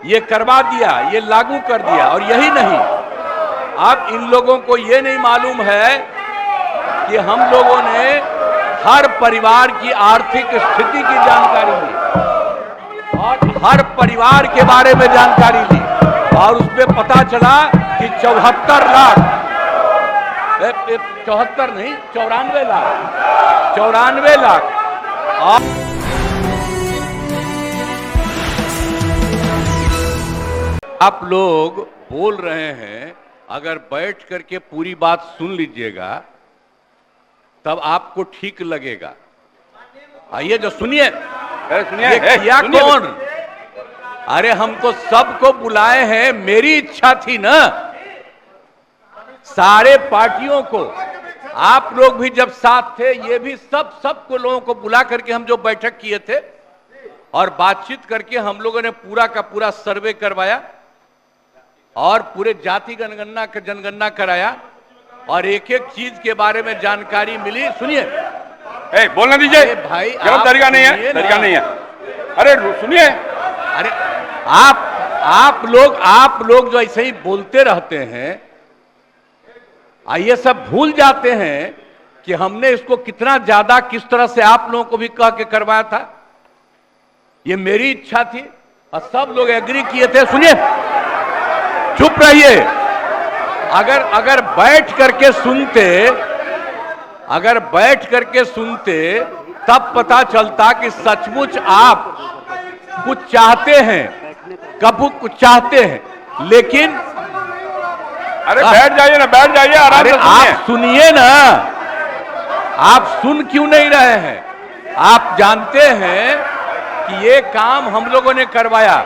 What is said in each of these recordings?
ये करवा दिया, ये लागू कर दिया। और यही नहीं, अब इन लोगों को ये नहीं मालूम है कि हम लोगों ने हर परिवार की आर्थिक स्थिति की जानकारी ली और हर परिवार के बारे में जानकारी ली और उसमें पता चला कि 74 लाख, 74 नहीं 94 लाख, 94 लाख। आप लोग बोल रहे हैं, अगर बैठ करके पूरी बात सुन लीजिएगा तब आपको ठीक लगेगा। आइए जो सुनिए, किया कौन? अरे हमको सबको बुलाए हैं, मेरी इच्छा थी ना, सारे पार्टियों को, आप लोग भी जब साथ थे, ये भी सबको लोगों को बुला करके हम जो बैठक किए थे और बातचीत करके हम लोगों ने पूरा का पूरा सर्वे करवाया और पूरे जाति जनगणना कराया और एक एक चीज के बारे में जानकारी मिली। सुनिए, बोलने दीजिए भाई, तरीका नहीं है, तरीका नहीं है। अरे सुनिए, अरे आप लोग जो ऐसे ही बोलते रहते हैं, ये सब भूल जाते हैं कि हमने इसको कितना ज्यादा किस तरह से आप लोगों को भी कह के करवाया था। ये मेरी इच्छा थी और सब लोग एग्री किए थे। सुनिए, चुप रहिए। अगर बैठ करके सुनते तब पता चलता कि सचमुच आप कुछ चाहते हैं, कब कुछ चाहते हैं, लेकिन अरे बैठ जाइए ना, बैठ जाइए, आराम से आप सुनिए ना। आप सुन क्यों नहीं रहे हैं? आप जानते हैं कि ये काम हम लोगों ने करवाया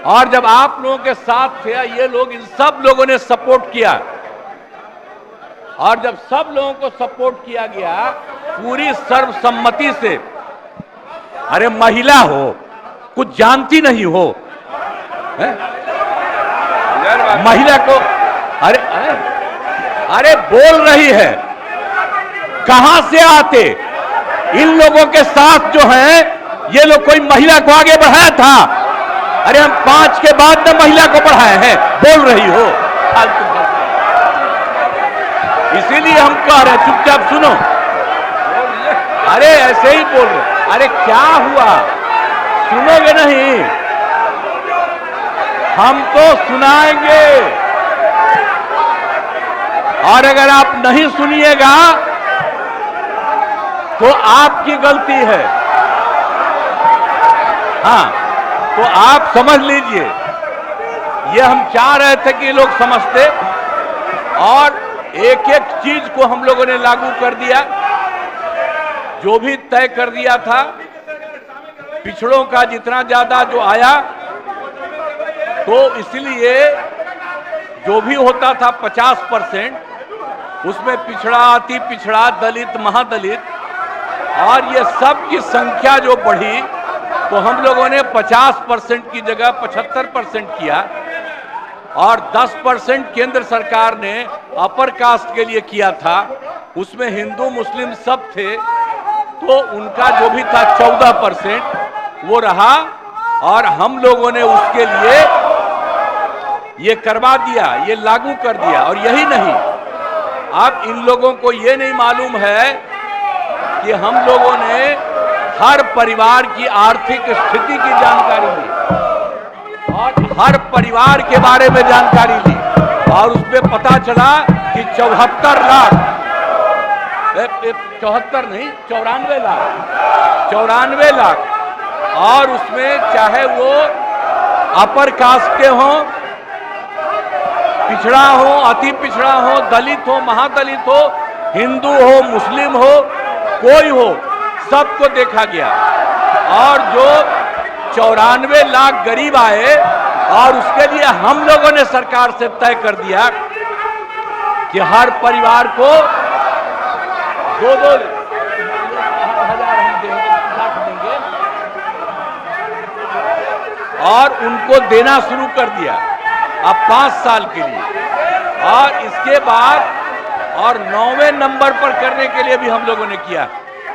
और जब आप लोगों के साथ थे, ये लोग, इन सब लोगों ने सपोर्ट किया और जब सब लोगों को सपोर्ट किया गया पूरी सर्वसम्मति से, अरे महिला हो, कुछ जानती नहीं हो, महिला को, अरे बोल रही है, कहां से आते? इन लोगों के साथ जो है, ये लोग कोई महिला को आगे बढ़ाया था? अरे हम 5 के बाद न महिला को बढ़ाए हैं, बोल रही हो फालतू। इसीलिए हम कह रहे हैं, चुपचाप सुनो। अरे ऐसे ही बोल रहे, अरे क्या हुआ, सुनोगे नहीं? हम तो सुनाएंगे और अगर आप नहीं सुनिएगा तो आपकी गलती है। हाँ, तो आप समझ लीजिए, ये हम चाह रहे थे कि लोग समझते और एक एक चीज को हम लोगों ने लागू कर दिया, जो भी तय कर दिया था। पिछड़ों का जितना ज्यादा जो आया, तो इसलिए जो भी होता था 50%, उसमें पिछड़ा, अति पिछड़ा, दलित, महादलित, और ये सब की संख्या जो बढ़ी, तो हम लोगों ने 50% की जगह 75% किया और 10% केंद्र सरकार ने अपर कास्ट के लिए किया था। उसमें हिंदू मुस्लिम सब थे, तो उनका जो भी था 14% वो रहा और हम लोगों ने उसके लिए ये करवा दिया, ये लागू कर दिया। और यही नहीं, अब इन लोगों को ये नहीं मालूम है कि हम लोगों ने हर परिवार की आर्थिक स्थिति की जानकारी ली और हर परिवार के बारे में जानकारी ली और उसमें पता चला कि 74 लाख, 74 नहीं 94 लाख, 94 लाख। और उसमें चाहे वो अपर कास्ट के हों, पिछड़ा हो, अति पिछड़ा हो, दलित हो, महादलित हो, हिंदू हो, मुस्लिम हो, कोई हो, सबको देखा गया। और जो 94 लाख गरीब आए और उसके लिए हम लोगों ने सरकार से तय कर दिया कि हर परिवार को 2-2 हजार हम देंगे और उनको देना शुरू कर दिया अब 5 साल के लिए। और इसके बाद और 9वें नंबर पर करने के लिए भी हम लोगों ने किया।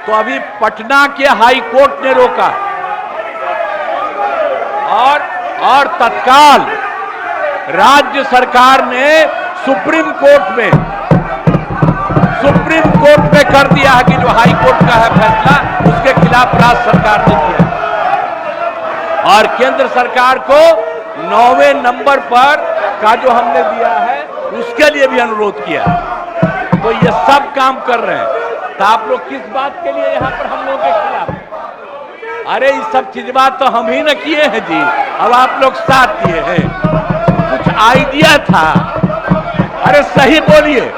तो अभी पटना के हाई कोर्ट ने रोका और और तत्काल राज्य सरकार ने सुप्रीम कोर्ट में कर दिया है कि जो हाई कोर्ट का है फैसला, उसके खिलाफ राज्य सरकार ने किया और केंद्र सरकार को 9वें नंबर पर का जो हमने दिया है उसके लिए भी अनुरोध किया। तो ये सब काम कर रहे हैं। तो आप लोग किस बात के लिए यहां पर हम लोगों के खिलाफ? अरे ये सब चीज बात तो हम ही न किए हैं जी, अब आप लोग साथ दिए हैं। कुछ आइडिया था, अरे सही बोलिए,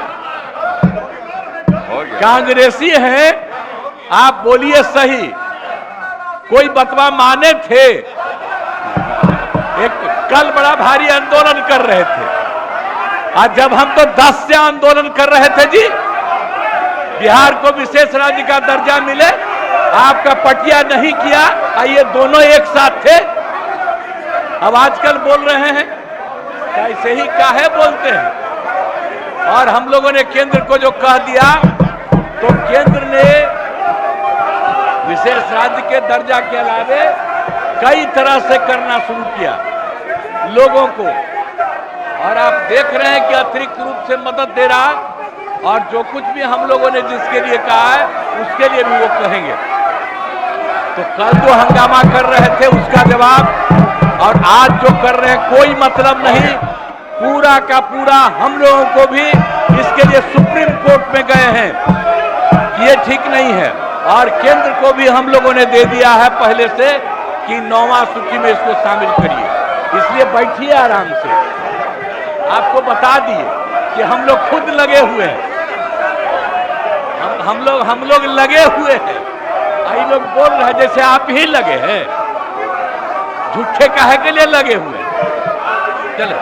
कांग्रेसी हैं आप, बोलिए सही। कोई बतवा माने थे, एक कल बड़ा भारी आंदोलन कर रहे थे, आज जब हम तो 10 से आंदोलन कर रहे थे जी, बिहार को विशेष राज्य का दर्जा मिले, आपका पटिया नहीं किया, ये दोनों एक साथ थे। अब आजकल बोल रहे हैं, कैसे ही काहे बोलते हैं। और हम लोगों ने केंद्र को जो कह दिया, तो केंद्र ने विशेष राज्य के दर्जा के अलावे कई तरह से करना शुरू किया लोगों को, और आप देख रहे हैं कि अतिरिक्त रूप से मदद दे रहा, और जो कुछ भी हम लोगों ने जिसके लिए कहा है उसके लिए भी वो कहेंगे। तो कल जो हंगामा कर रहे थे उसका जवाब, और आज जो कर रहे हैं कोई मतलब नहीं। पूरा का पूरा हम लोगों को भी इसके लिए सुप्रीम कोर्ट में गए हैं, ये ठीक नहीं है, और केंद्र को भी हम लोगों ने दे दिया है पहले से कि 9वां सूची में इसको शामिल करिए। इसलिए बैठिए आराम से, आपको बता दिए कि हम लोग खुद लगे हुए हैं, हम लोग लगे हुए हैं। ये लोग बोल रहे हैं जैसे आप ही लगे हैं, झूठे काहे के लिए लगे हुए हैं। चलो।